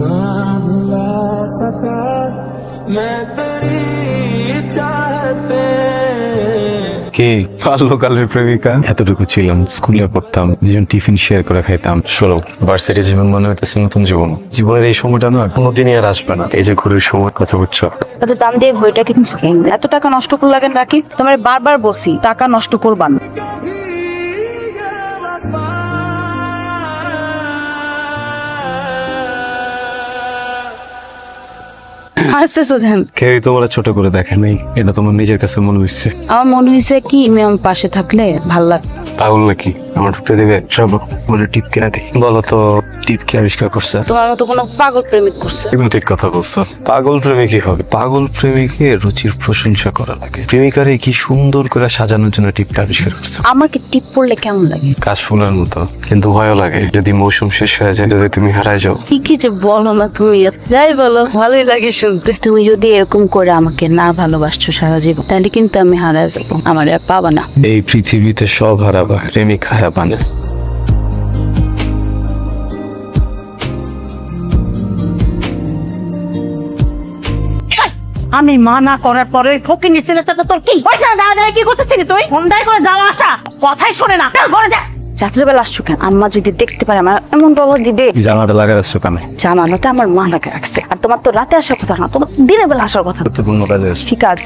ना भुला सका मैं तेरी चाहते। কি বাল্যকালের প্রেমিকা? এতটুকু ছিলাম, স্কুলে পড়তাম, দুজন টিফিন শেয়ার করে খাইতাম। চলো ভার্সিটি জীবন মনে হইতেছে নতুন জীবন। জীবনের এই সময়টা না কোনোদিনই আর আসবে না। এই যে ঘুরের সময় কথা বলছো, এত দাম দিয়ে বইটা কিনছো, এত টাকা নষ্ট করে লাগেন রাখি। তোমার বারবার বসি টাকা নষ্ট করবা না। হাসতেছো কেন? কেউই তোমার ছোট করে দেখে নাই, এটা তোমার নিজের কাছে মনে হচ্ছে। আমার মনে হয়েছে কি আমার পাশে থাকলে ভাল লাগবে। পাগল নাকি? আমার ঢুকতে দেবে? সব বলে টিপকে না দেখি। বলো তো টিপকে আবিষ্কার করছে? তোমার মতো কোনো পাগল প্রেমিক করছে। একদম ঠিক কথা বলছো। পাগল প্রেমিকই হবে। পাগল প্রেমিকের রুচির প্রশংসা করা লাগে। প্রেমিকারে কি সুন্দর করে সাজানোর জন্য টিপটা আবিষ্কার করছে। আমাকে টিপ পড়লে কেমন লাগে? কাশফুলের মতো, কিন্তু ভয়ও লাগে যদি মৌসুম শেষ হয়ে যায়, যদি তুমি হারায় যাও। কি যে বলো না তুমি, যাই বলো ভালোই লাগে শুনতে। তুমি যদি এরকম করে আমাকে না ভালোবাসছো সারা জীবন, তাহলে কিন্তু আমি হারায় যাবো, আমার আর পাবা না। এই পৃথিবীতে সব হারাবা, প্রেমিক হারাবা না। আমি মানা করার পরে ফকির ছেলের সাথে তোর কি পয়সা দাঁড়া কি করতেছিলি তুই? ফোনটাই করে যাওয়া আসা, কথাই শোনে না। ঘরে যা। রাত্রেবেলা আসছো কেন? আম্মা যদি দেখতে পারে আমার এমন ডলার দিবে। জানাটা লাগা রাখছো কেন? জানালাটা আমার মা লাগা রাখছে। আর তোমার তো রাতে আসার কথা না, তোমার দিনের বেলা আসার কথা। কি কাজ?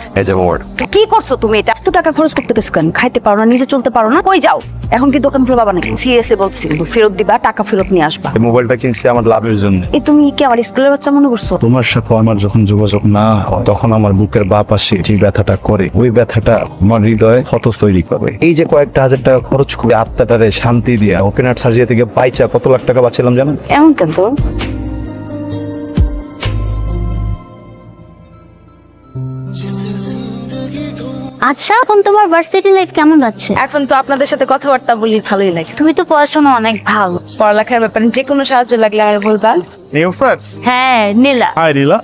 কি করছো তুমি? এটা এত টাকা খরচ করতে গেছো কেন? খাইতে পারো না, নিজে চলতে পারো না, কই যাও? এখন কি দোকান খুলে পাবা নাকি? সিএসএ বলছি ফেরত দিবা, টাকা ফেরত নিয়ে আসবা। এই মোবাইলটা কিনছি আমার লাভের জন্য। এই তুমি কি আমার স্কুলের বাচ্চা মনে করছো? তোমার সাথে আমার যখন যোগাযোগ না হয়, তখন আমার বুকের বাঁ পাশে যে ব্যথাটা করে, ওই ব্যথাটা আমার হৃদয়ে ক্ষত তৈরি করে। এই যে কয়েকটা হাজার টাকা খরচ করে আত্মাটারে শান্তি দিয়া ওপেন হার্ট সার্জারি থেকে পাইচা কত লাখ টাকা বাঁচালাম জানেন? এমন কেন? তো আচ্ছা, এখন তোমার ভার্সিটি লাইফ কেমন যাচ্ছে? এখন তো আপনাদের সাথে কথাবার্তা বলি, ভালোই লাগে। তুমি তো পড়াশোনা অনেক ভালো। পড়ালেখার ব্যাপারে যে কোনো সাহায্য লাগলে আর বলবা। New friends? হ্যাঁ, নীলা। হাই নীলা।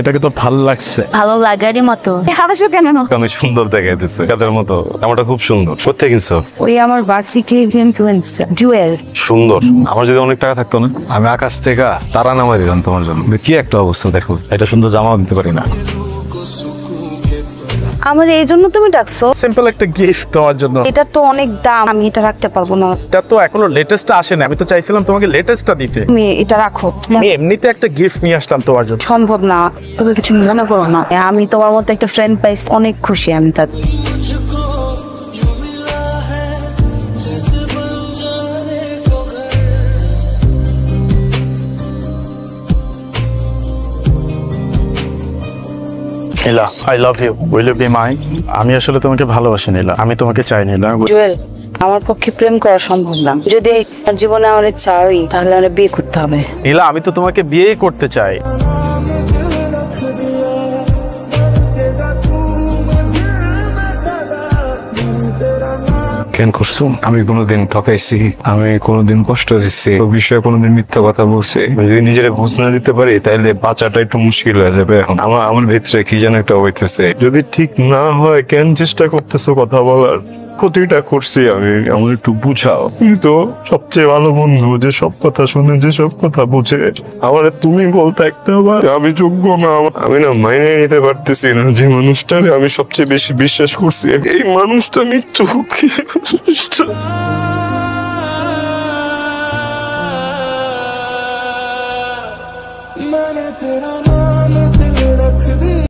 এটাকে তো ভালো লাগছে। ভালো লাগারই মতো। হাসো কেন? অনেক সুন্দর দেখাইতেছে, কাদের মতো। আমারটা খুব সুন্দর। কোথায় কিনছো? ওই আমার ভার্সিটি ইনফ্লুয়েন্সার জুয়েল। সুন্দর। আমার যদি অনেক টাকা থাকতো না, আমি আকাশ থেকে তারা নামাই দিতাম তোমার জন্য। কি একটা অবস্থা দেখো, এটা সুন্দর জামাও দিতে পারি না। আমার এই জন্য তুমি ডাকছো? সিম্পল একটা গিফট তোমার জন্য। এটা তো অনেক দাম, আমি এটা রাখতে পারবো না। এটা তো এখনো লেটেস্টটা আসে না, আমি তো চাইছিলাম তোমাকে লেটেস্টটা দিতে। তুমি এটা রাখো। আমি এমনিতে একটা গিফট নিয়ে আসলাম তোমার জন্য। সম্ভব না, তুমি কিছু মনে করো না। আমি তোমার মতো একটা ফ্রেন্ড পাইছি, অনেক খুশি আমি তাতে। Nila, I love you, will you be mine? আমি আসলে তোমাকে ভালোবাসি নীলা, আমি তোমাকে চাই নীলা। জুয়েল, আমার পক্ষে প্রেম করা সম্ভব না। যদি জীবনে আমার চাই, তাহলে আমার বিয়ে করতে হবে। নীলা, আমি তো তোমাকে বিয়েই করতে চাই। কেন করছো? আমি কোনোদিন ঠকাইছি? আমি কোনোদিন কষ্ট দিচ্ছি? ও বিষয়ে কোনোদিন মিথ্যা কথা বলছি? যদি নিজের বুঝ না দিতে পারি, তাহলে বাঁচাটা একটু মুশকিল হয়ে যাবে। এখন আমার ভিতরে কি যেন একটা হইতেছে। যদি ঠিক না হয়, কেন চেষ্টা করতেছো কথা বলার? ক্ষতিটা করছি আমি, আমার একটু বুঝাও। কিন্তু সবচেয়ে ভালো বন্ধু, যে সব কথা শুনে, যে সব কথা বুঝে, আমার তুমি বলতে একটা বার আমি যোগ্য না। আমি না মাইনে নিতে পারতেছি না যে মানুষটারে আমি সবচেয়ে বেশি বিশ্বাস করছি, এই মানুষটা মৃত্যু। मैंने तेरा नाम